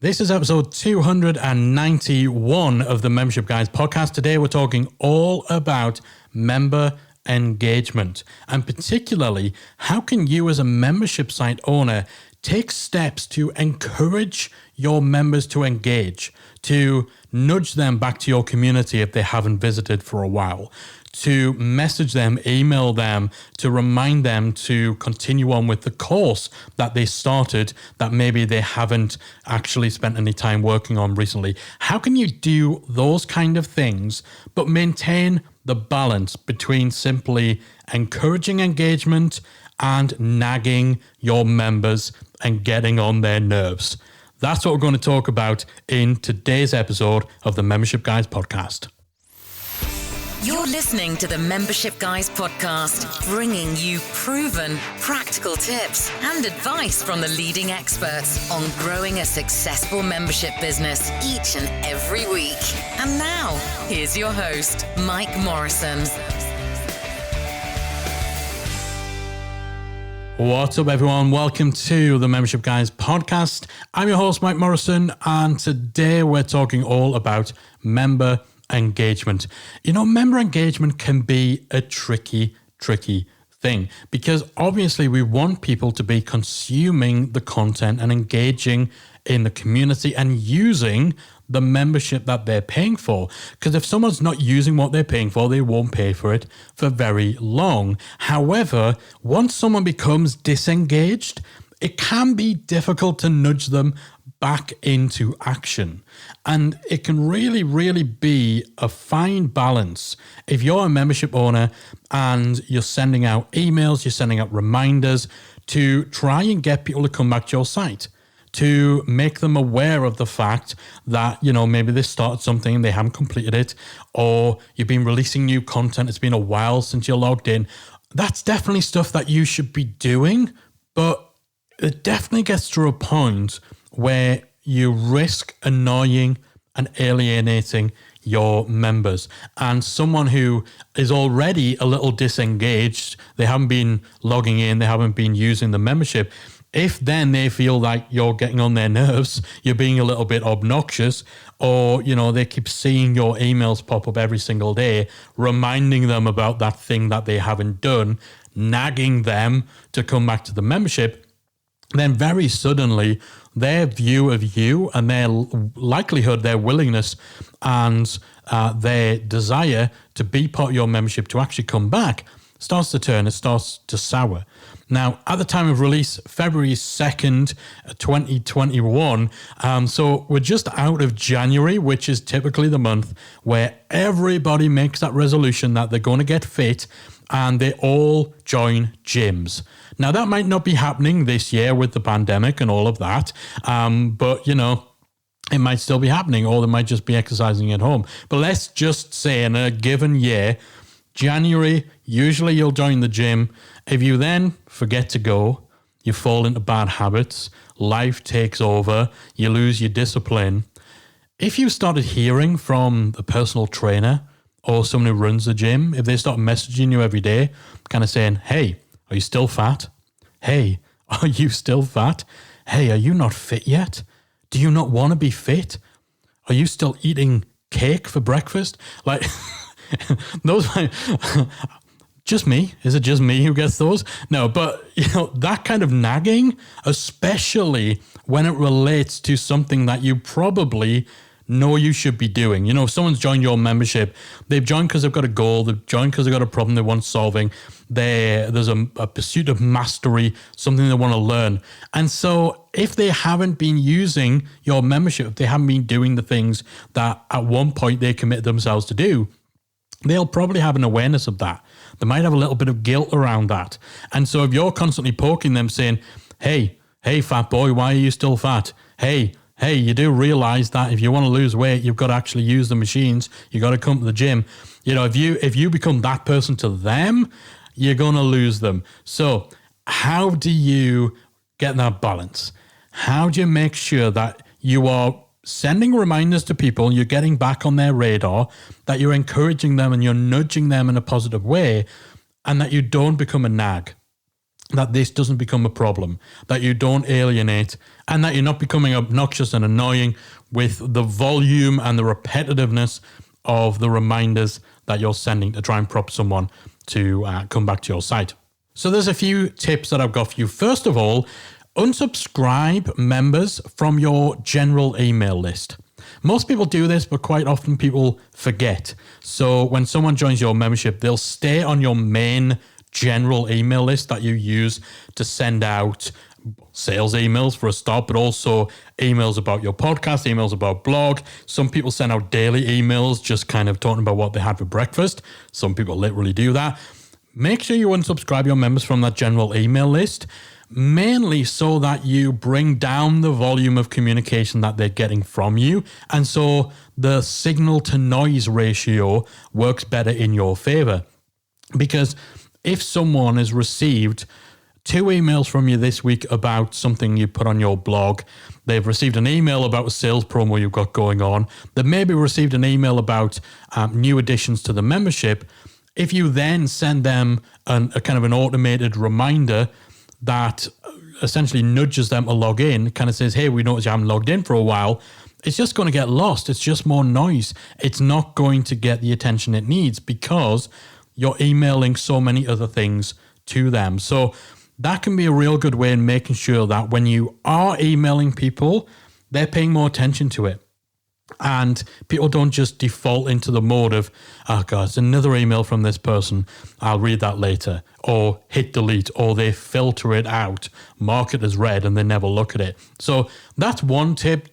This is episode 291 of the Membership Guys podcast. Today we're talking all about member engagement, and particularly how can you as a membership site owner take steps to encourage your members to engage, to nudge them back to your community if they haven't visited for a while, to message them, email them, to remind them to continue on with the course that they started that maybe they haven't actually spent any time working on recently. How can you do those kind of things but maintain the balance between simply encouraging engagement and nagging your members and getting on their nerves? That's what we're going to talk about in today's episode of the Membership Guys podcast. You're listening to the Membership Guys podcast, bringing you proven, practical tips and advice from the leading experts on growing a successful membership business each and every week. And now, here's your host, Mike Morrison. What's up, everyone? Welcome to the Membership Guys podcast. I'm your host, Mike Morrison, and today we're talking all about member engagement. You know, member engagement can be a tricky thing because obviously we want people to be consuming the content and engaging in the community and using the membership that they're paying for. Because if someone's not using what they're paying for, they won't pay for it for very long. However, once someone becomes disengaged, it can be difficult to nudge them back into action. And it can really be a fine balance if you're a membership owner and you're sending out emails, you're sending out reminders to try and get people to come back to your site, to make them aware of the fact that, you know, maybe they started something and they haven't completed it, or you've been releasing new content, it's been a while since you're logged in. That's definitely stuff that you should be doing, but it definitely gets to a point where you risk annoying and alienating your members. And someone who is already a little disengaged, they haven't been logging in, they haven't been using the membership, if then they feel like you're getting on their nerves, you're being a little bit obnoxious, or, you know, they keep seeing your emails pop up every single day, reminding them about that thing that they haven't done, nagging them to come back to the membership, then very suddenly their view of you and their likelihood, their willingness and their desire to be part of your membership, to actually come back, starts to turn, it starts to sour. Now, at the time of release, February 2nd, 2021, so we're just out of January, which is typically the month where everybody makes that resolution that they're going to get fit and they all join gyms. Now, that might not be happening this year with the pandemic and all of that, but, you know, it might still be happening, or they might just be exercising at home. But let's just say in a given year, January, usually you'll join the gym. If you then forget to go, you fall into bad habits, life takes over, you lose your discipline. If you started hearing from the personal trainer or someone who runs the gym, if they start messaging you every day, kind of saying, hey, are you still fat? Hey, are you still fat? Hey, are you not fit yet? Do you not want to be fit? Are you still eating cake for breakfast? Like, those, just me? Is it just me who gets those? No, but, you know, that kind of nagging, especially when it relates to something that you probably know you should be doing. You know, if someone's joined your membership, they've joined because they've got a goal, they've joined because they've got a problem they want solving, there's a pursuit of mastery, something they want to learn. And so if they haven't been using your membership, if they haven't been doing the things that at one point they committed themselves to do, they'll probably have an awareness of that. They might have a little bit of guilt around that. And so if you're constantly poking them saying, hey, fat boy, why are you still fat? Hey, you do realize that if you want to lose weight, you've got to actually use the machines. You got to come to the gym. You know, if you become that person to them, you're going to lose them. So how do you get that balance? How do you make sure that you are sending reminders to people, you're getting back on their radar, that you're encouraging them and you're nudging them in a positive way, and that you don't become a nag? that this doesn't become a problem, that you don't alienate, and that you're not becoming obnoxious and annoying with the volume and the repetitiveness of the reminders that you're sending to try and prompt someone to come back to your site. So there's a few tips that I've got for you. First of all, unsubscribe members from your general email list. Most people do this, but quite often people forget. So when someone joins your membership, they'll stay on your main general email list that you use to send out sales emails for a start, but also emails about your podcast, emails about blog. Some people send out daily emails just kind of talking about what they had for breakfast. Some people literally do that. Make sure you unsubscribe your members from that general email list, mainly so that you bring down the volume of communication that they're getting from you. And so the signal to noise ratio works better in your favor. Because if someone has received 2 emails from you this week about something you put on your blog, they've received an email about a sales promo you've got going on, they maybe received an email about new additions to the membership. If you then send them a kind of an automated reminder that essentially nudges them to log in, kind of says, hey, we noticed you haven't logged in for a while, it's just going to get lost. It's just more noise. It's not going to get the attention it needs because you're emailing so many other things to them. So that can be a real good way in making sure that when you are emailing people, they're paying more attention to it. And people don't just default into the mode of, oh God, it's another email from this person, I'll read that later, or hit delete, or they filter it out, mark it as read, and they never look at it. So that's one tip,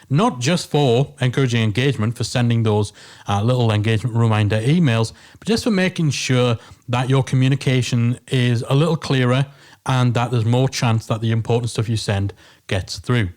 not just for encouraging engagement, for sending those little engagement reminder emails, but just for making sure that your communication is a little clearer and that there's more chance that the important stuff you send gets through.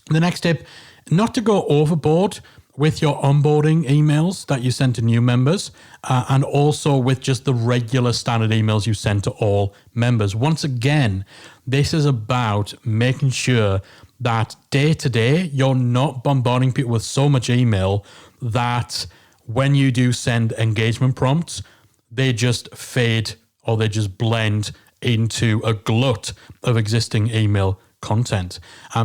The next tip, not to go overboard with your onboarding emails that you send to new members, and also with just the regular standard emails you send to all members. Once again, this is about making sure that day to day, you're not bombarding people with so much email that when you do send engagement prompts, they just fade or they just blend into a glut of existing email content.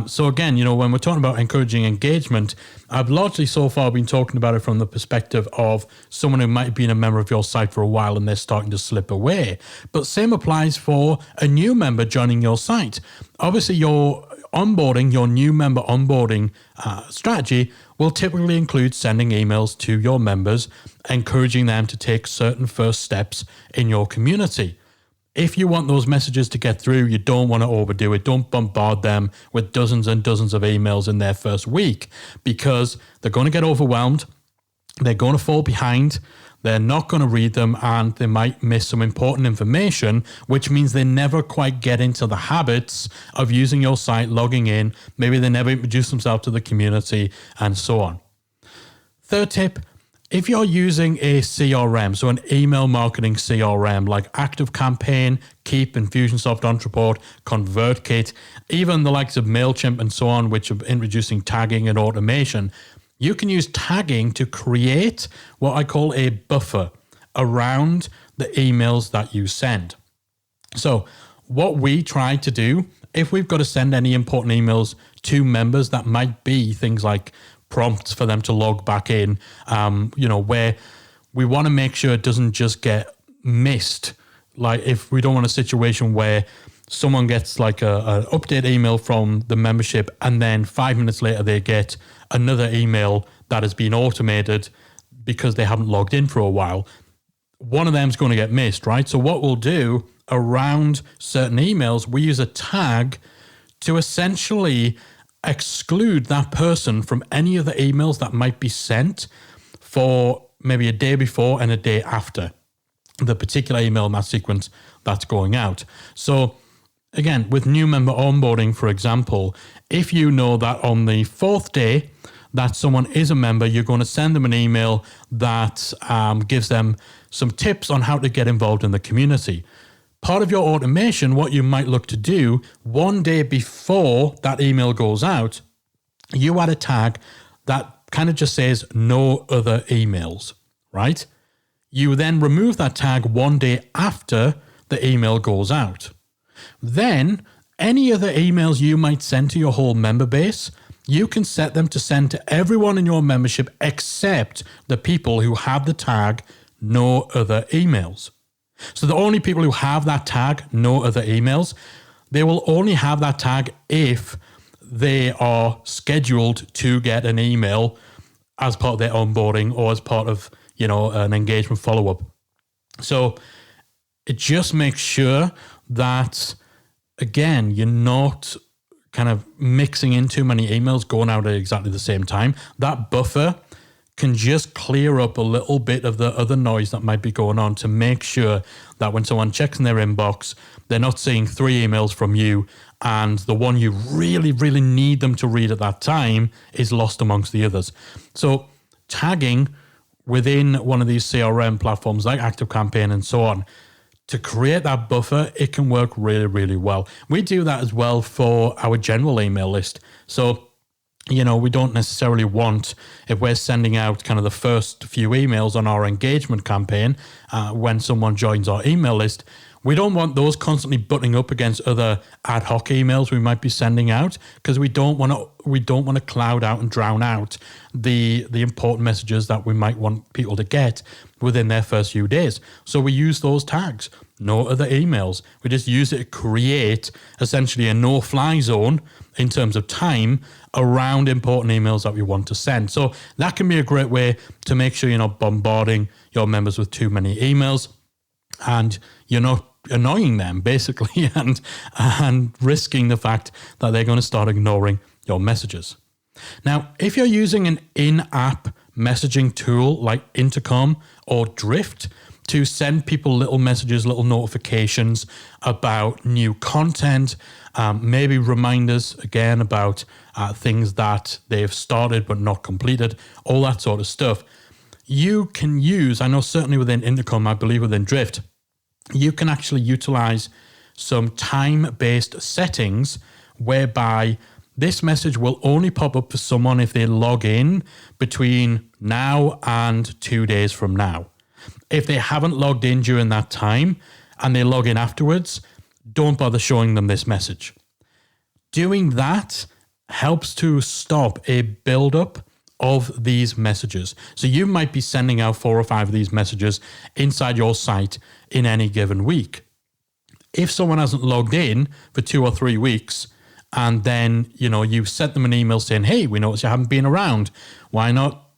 So again, when we're talking about encouraging engagement, I've largely so far been talking about it from the perspective of someone who might have been a member of your site for a while and they're starting to slip away. But same applies for a new member joining your site. Obviously, your new member onboarding strategy will typically include sending emails to your members, encouraging them to take certain first steps in your community. If you want those messages to get through, you don't want to overdo it. Don't bombard them with dozens and dozens of emails in their first week because they're going to get overwhelmed. They're going to fall behind. They're not going to read them and they might miss some important information, which means they never quite get into the habits of using your site, logging in. Maybe they never introduce themselves to the community and so on. Third tip, if you're using a CRM, so an email marketing CRM like ActiveCampaign, Keep, Infusionsoft, Ontraport, ConvertKit, even the likes of MailChimp and so on, which are introducing tagging and automation, you can use tagging to create what I call a buffer around the emails that you send. So what we try to do, if we've got to send any important emails to members that might be things like prompts for them to log back in, where we want to make sure it doesn't just get missed. Like if we don't want a situation where someone gets like an update email from the membership and then 5 minutes later they get another email that has been automated because they haven't logged in for a while. One of them is going to get missed, right? So what we'll do around certain emails, we use a tag to essentially exclude that person from any of the emails that might be sent for maybe a day before and a day after the particular email in that sequence that's going out. So again, with new member onboarding, for example, if you know that on the 4th day that someone is a member, you're going to send them an email that gives them some tips on how to get involved in the community. Part of your automation, what you might look to do, one day before that email goes out, you add a tag that kind of just says no other emails, right? You then remove that tag one day after the email goes out. Then any other emails you might send to your whole member base, you can set them to send to everyone in your membership except the people who have the tag no other emails. So the only people who have that tag no other emails, they will only have that tag if they are scheduled to get an email as part of their onboarding or as part of, an engagement follow-up. So it just makes sure that, again, you're not kind of mixing in too many emails going out at exactly the same time. That buffer can just clear up a little bit of the other noise that might be going on to make sure that when someone checks in their inbox, they're not seeing 3 emails from you and the one you really, really need them to read at that time is lost amongst the others. So tagging within one of these CRM platforms like ActiveCampaign and so on, to create that buffer, it can work really, really well. We do that as well for our general email list. So, we don't necessarily want, if we're sending out kind of the first few emails on our engagement campaign, when someone joins our email list, we don't want those constantly butting up against other ad hoc emails we might be sending out, because we don't want to cloud out and drown out the important messages that we might want people to get within their first few days. So we use those tags, no other emails. We just use it to create essentially a no-fly zone in terms of time around important emails that we want to send. So that can be a great way to make sure you're not bombarding your members with too many emails and you're not annoying them basically and risking the fact that they're going to start ignoring your messages. Now, if you're using an in-app messaging tool like Intercom or Drift to send people little messages, little notifications about new content, maybe reminders again about things that they've started but not completed, all that sort of stuff, you can use, I know certainly within Intercom, I believe within Drift, you can actually utilize some time-based settings whereby this message will only pop up for someone if they log in between now and 2 days from now. If they haven't logged in during that time and they log in afterwards, don't bother showing them this message. Doing that helps to stop a buildup of these messages. So you might be sending out 4 or 5 of these messages inside your site in any given week. If someone hasn't logged in for 2 or 3 weeks, and then, you sent them an email saying, hey, we noticed you haven't been around. Why not,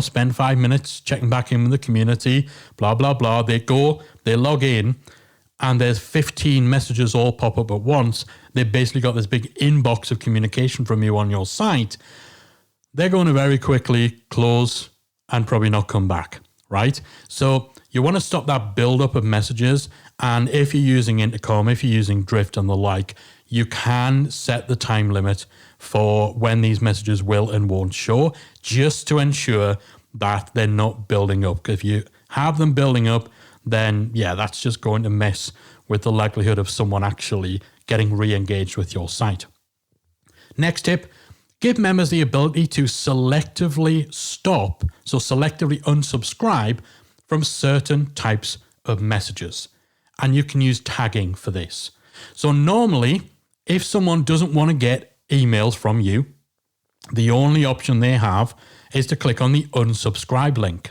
spend 5 minutes checking back in with the community, blah, blah, blah. They go, they log in, and there's 15 messages all pop up at once. They've basically got this big inbox of communication from you on your site. They're going to very quickly close and probably not come back, right? So you want to stop that buildup of messages. And if you're using Intercom, if you're using Drift and the like, you can set the time limit for when these messages will and won't show, just to ensure that they're not building up. If you have them building up, then that's just going to mess with the likelihood of someone actually getting re-engaged with your site. Next tip, give members the ability to selectively stop, so selectively unsubscribe from certain types of messages. And you can use tagging for this. So normally, if someone doesn't want to get emails from you, the only option they have is to click on the unsubscribe link.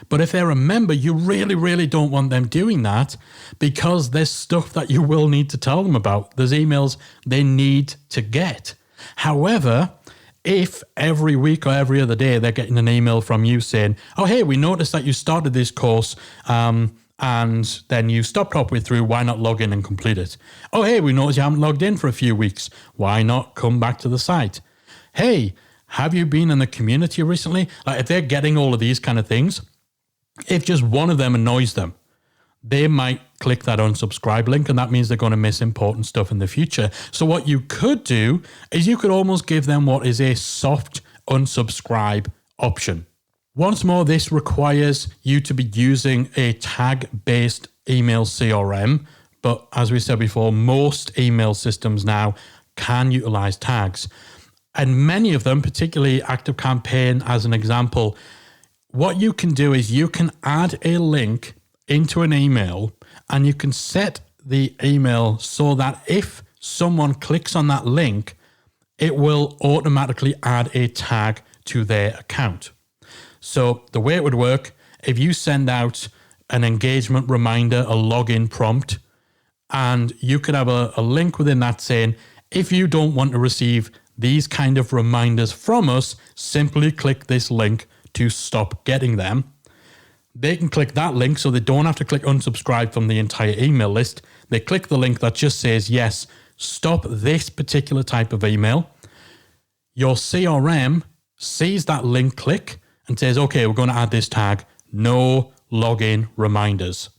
But if they're a member, you really, really don't want them doing that, because there's stuff that you will need to tell them about. There's emails they need to get. However, if every week or every other day they're getting an email from you saying, oh, hey, we noticed that you started this course, and then you stopped halfway through, why not log in and complete it? Oh, hey, we noticed you haven't logged in for a few weeks. Why not come back to the site? Hey, have you been in the community recently? Like, if they're getting all of these kind of things, if just one of them annoys them, they might click that unsubscribe link, and that means they're going to miss important stuff in the future. So what you could do is you could almost give them what is a soft unsubscribe option. Once more, this requires you to be using a tag-based email CRM, but as we said before, most email systems now can utilize tags. And many of them, particularly ActiveCampaign as an example, what you can do is you can add a link into an email and you can set the email so that if someone clicks on that link, it will automatically add a tag to their account. So the way it would work, if you send out an engagement reminder, a login prompt, and you could have a link within that saying, if you don't want to receive these kind of reminders from us, simply click this link to stop getting them. They can click that link so they don't have to click unsubscribe from the entire email list. They click the link that just says, yes, stop this particular type of email. Your CRM sees that link click and says, okay, we're going to add this tag, no login reminders.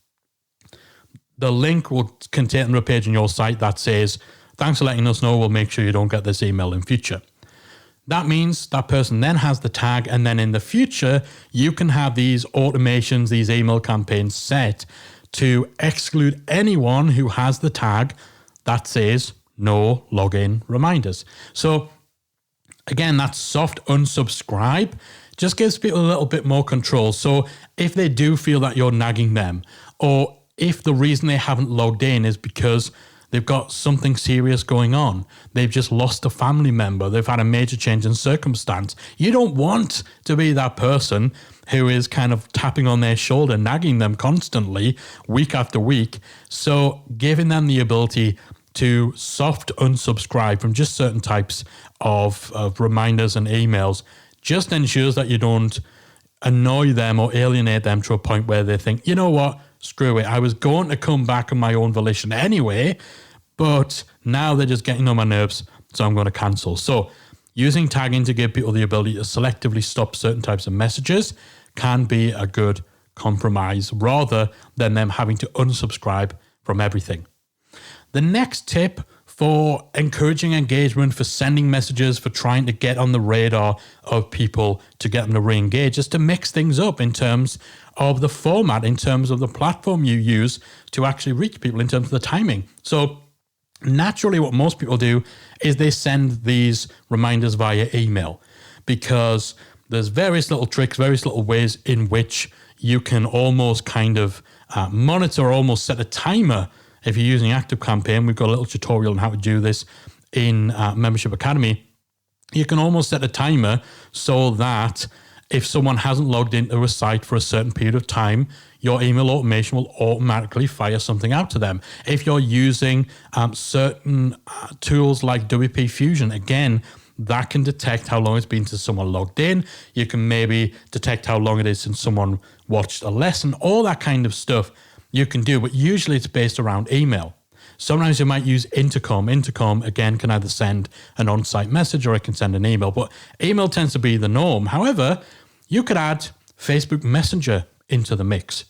The link will contain a page on your site that says, thanks for letting us know, we'll make sure you don't get this email in future. That means that person then has the tag, and then in the future, you can have these automations, these email campaigns set to exclude anyone who has the tag that says no login reminders. So again, that soft unsubscribe just gives people a little bit more control. So if they do feel that you're nagging them, or if the reason they haven't logged in is because they've got something serious going on, they've just lost a family member, they've had a major change in circumstance, you don't want to be that person who is kind of tapping on their shoulder, nagging them constantly, week after week. So giving them the ability to soft unsubscribe from just certain types of reminders and emails just ensures that you don't annoy them or alienate them to a point where they think, you know what, screw it, I was going to come back on my own volition anyway, but now they're just getting on my nerves, so I'm going to cancel. So using tagging to give people the ability to selectively stop certain types of messages can be a good compromise rather than them having to unsubscribe from everything. The next tip for encouraging engagement, for sending messages, for trying to get on the radar of people to get them to re-engage is to mix things up in terms of the format, in terms of the platform you use to actually reach people, in terms of the timing. So naturally what most people do is they send these reminders via email, because there's various little tricks, various little ways in which you can almost kind of monitor, almost set a timer. If you're using ActiveCampaign, we've got a little tutorial on how to do this in Membership Academy. You can almost set a timer so that if someone hasn't logged into a site for a certain period of time, your email automation will automatically fire something out to them. If you're using certain tools like WP Fusion, again, that can detect how long it's been since someone logged in. You can maybe detect how long it is since someone watched a lesson, all that kind of stuff you can do, but usually it's based around email. Sometimes you might use Intercom. Intercom, again, can either send an on-site message or it can send an email, but email tends to be the norm. However, you could add Facebook Messenger into the mix.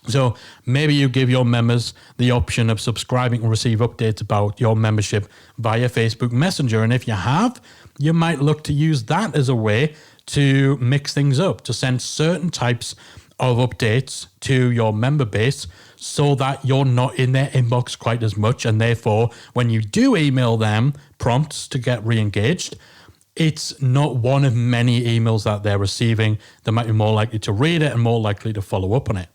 So maybe you give your members the option of subscribing and receive updates about your membership via Facebook Messenger. And if you have, you might look to use that as a way to mix things up, to send certain types of updates to your member base so that you're not in their inbox quite as much. And therefore, when you do email them prompts to get re-engaged, it's not one of many emails that they're receiving. They might be more likely to read it and more likely to follow up on it.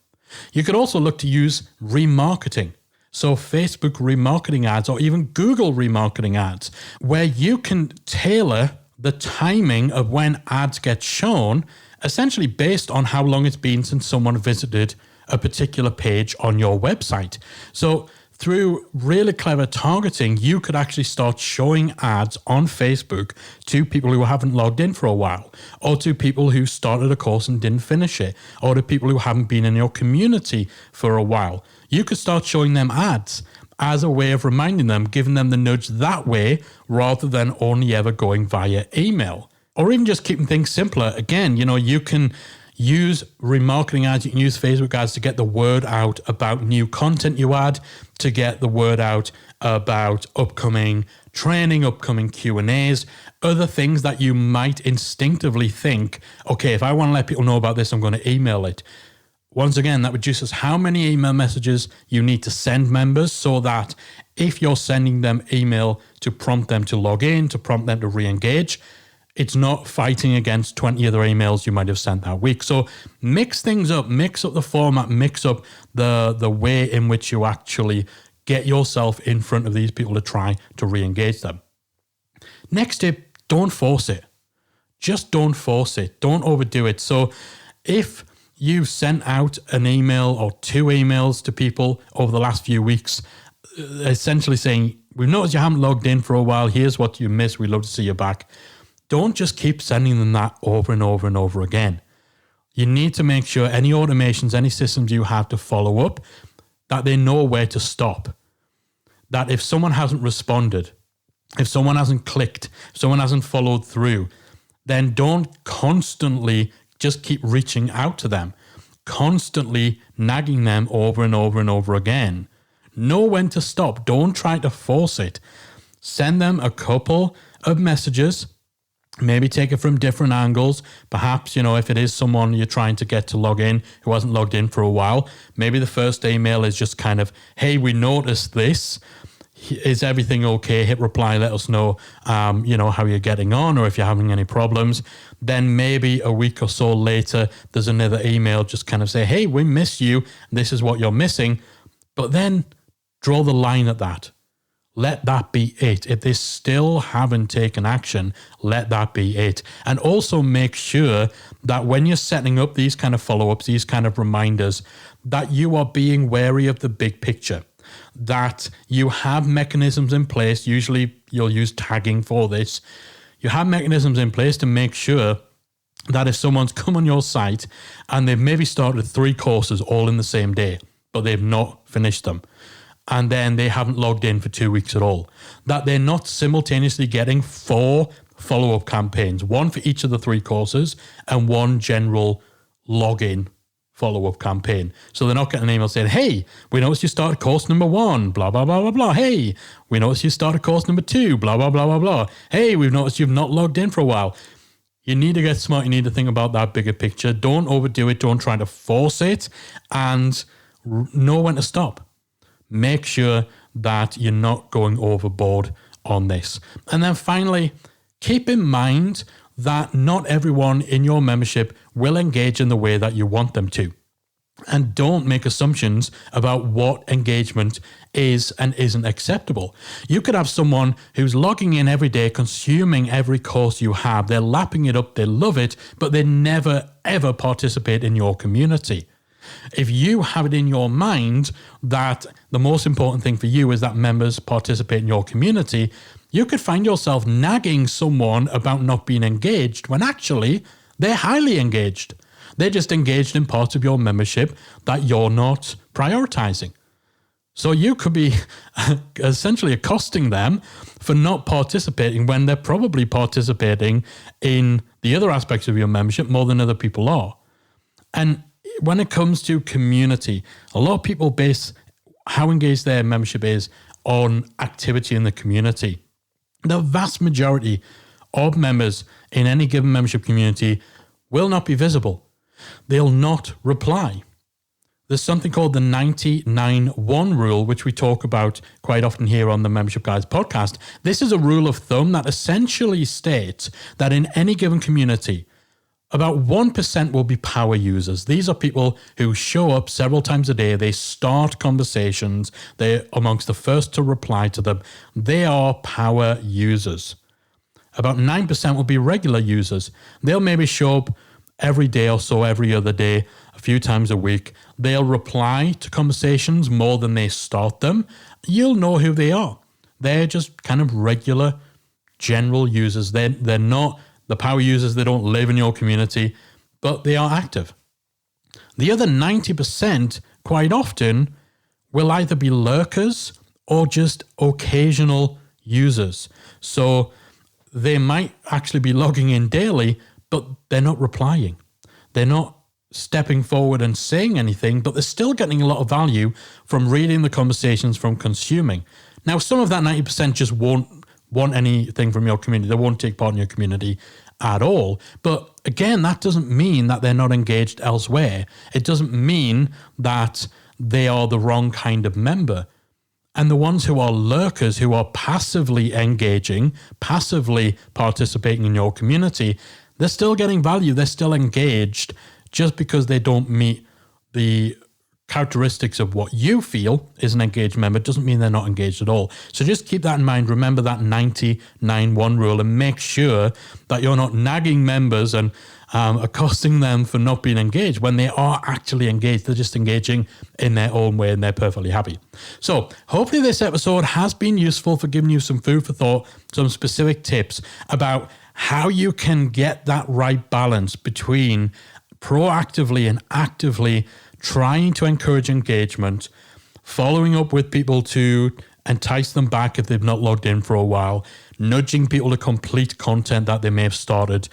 You could also look to use remarketing. So Facebook remarketing ads, or even Google remarketing ads, where you can tailor the timing of when ads get shown, essentially based on how long it's been since someone visited a particular page on your website. So through really clever targeting, you could actually start showing ads on Facebook to people who haven't logged in for a while, or to people who started a course and didn't finish it, or to people who haven't been in your community for a while. You could start showing them ads as a way of reminding them, giving them the nudge that way, rather than only ever going via email. Or even just keeping things simpler. Again, you can use remarketing ads, you can use Facebook ads to get the word out about new content you add, to get the word out about upcoming training, upcoming Q&As, other things that you might instinctively think, okay, if I want to let people know about this, I'm going to email it. Once again, that reduces how many email messages you need to send members, so that if you're sending them email to prompt them to log in, to prompt them to re-engage, it's not fighting against 20 other emails you might have sent that week. So mix things up, mix up the format, mix up the way in which you actually get yourself in front of these people to try to re-engage them. Next tip, don't force it. Just don't force it. Don't overdo it. So if you sent out an email or 2 emails to people over the last few weeks, essentially saying, we've noticed you haven't logged in for a while. Here's what you missed. We'd love to see you back. Don't just keep sending them that over and over and over again. You need to make sure any automations, any systems you have to follow up, that they know where to stop. That if someone hasn't responded, if someone hasn't clicked, if someone hasn't followed through, then don't constantly just keep reaching out to them, constantly nagging them over and over and over again. Know when to stop. Don't try to force it. Send them a couple of messages. Maybe take it from different angles. Perhaps, if it is someone you're trying to get to log in who hasn't logged in for a while, maybe the first email is just kind of, hey, we noticed this. Is everything okay? Hit reply, let us know, how you're getting on or if you're having any problems. Then maybe a week or so later, there's another email just kind of say, hey, we miss you. This is what you're missing. But then draw the line at that. Let that be it. If they still haven't taken action, let that be it. And also make sure that when you're setting up these kind of follow-ups, these kind of reminders, that you are being wary of the big picture. That you have mechanisms in place. Usually you'll use tagging for this. You have mechanisms in place to make sure that if someone's come on your site and they've maybe started 3 courses all in the same day, but they've not finished them, and then they haven't logged in for 2 weeks at all, that they're not simultaneously getting 4 follow-up campaigns, 1 for each of the 3 courses and 1 general login follow-up campaign. So they're not getting an email saying, hey, we noticed you started course number 1, blah, blah, blah, blah, blah. Hey, we noticed you started course number 2, blah, blah, blah, blah, blah. Hey, we've noticed you've not logged in for a while. You need to get smart. You need to think about that bigger picture. Don't overdo it. Don't try to force it, and know when to stop. Make sure that you're not going overboard on this. And then finally, keep in mind that not everyone in your membership will engage in the way that you want them to. And don't make assumptions about what engagement is and isn't acceptable. You could have someone who's logging in every day, consuming every course you have. They're lapping it up, they love it, but they never, ever participate in your community. If you have it in your mind that the most important thing for you is that members participate in your community, you could find yourself nagging someone about not being engaged when actually they're highly engaged. They're just engaged in parts of your membership that you're not prioritizing. So you could be essentially accosting them for not participating when they're probably participating in the other aspects of your membership more than other people are. And when it comes to community, a lot of people base how engaged their membership is on activity in the community. The vast majority of members in any given membership community will not be visible. They'll not reply. There's something called the 99-1 rule, which we talk about quite often here on the Membership Guys podcast. This is a rule of thumb that essentially states that in any given community, about 1% will be power users. These are people who show up several times a day. They start conversations. They're amongst the first to reply to them. They are power users. About 9% will be regular users. They'll maybe show up every day or so, every other day, a few times a week. They'll reply to conversations more than they start them. You'll know who they are. They're just kind of regular, general users. They're not the power users. They don't live in your community, but they are active. The other 90% quite often will either be lurkers or just occasional users. So they might actually be logging in daily, but they're not replying. They're not stepping forward and saying anything, but they're still getting a lot of value from reading the conversations, from consuming. Now, some of that 90% just won't want anything from your community. They won't take part in your community at all. But again, that doesn't mean that they're not engaged elsewhere. It doesn't mean that they are the wrong kind of member. And the ones who are lurkers, who are passively engaging, passively participating in your community, they're still getting value. They're still engaged. Just because they don't meet the characteristics of what you feel is an engaged member doesn't mean they're not engaged at all. So just keep that in mind. Remember that 99-1 rule and make sure that you're not nagging members and accosting them for not being engaged when they are actually engaged. They're just engaging in their own way and they're perfectly happy. So hopefully this episode has been useful for giving you some food for thought, some specific tips about how you can get that right balance between proactively and actively trying to encourage engagement, following up with people to entice them back if they've not logged in for a while, nudging people to complete content that they may have started,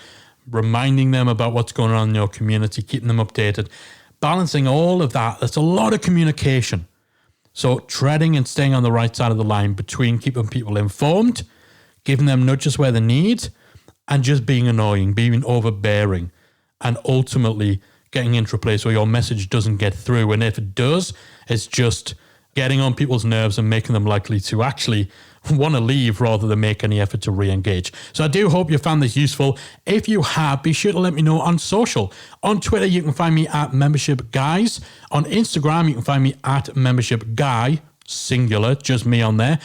reminding them about what's going on in your community, keeping them updated, balancing all of that. That's a lot of communication. So treading and staying on the right side of the line between keeping people informed, giving them nudges where they need, and just being annoying, being overbearing, and ultimately getting into a place where your message doesn't get through. And if it does, it's just getting on people's nerves and making them likely to actually want to leave rather than make any effort to re-engage. So I do hope you found this useful. If you have, be sure to let me know on social. On Twitter, you can find me at Membership Guys. On Instagram, you can find me at Membership Guy, singular, just me on there.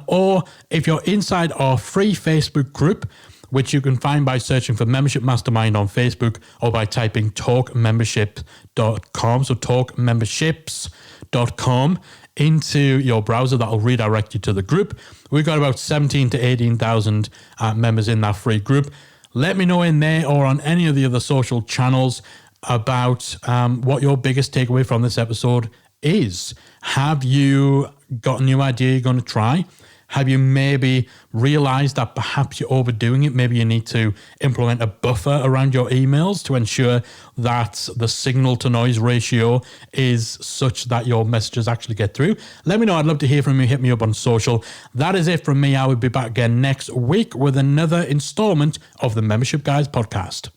Or if you're inside our free Facebook group, which you can find by searching for Membership Mastermind on Facebook or by typing talkmembership.com. So talkmemberships.com into your browser. That'll redirect you to the group. We've got about 17 to 18,000 members in that free group. Let me know in there or on any of the other social channels about what your biggest takeaway from this episode is. Have you got a new idea you're going to try? Have you maybe realized that perhaps you're overdoing it? Maybe you need to implement a buffer around your emails to ensure that the signal to noise ratio is such that your messages actually get through. Let me know. I'd love to hear from you. Hit me up on social. That is it from me. I will be back again next week with another installment of the Membership Guys podcast.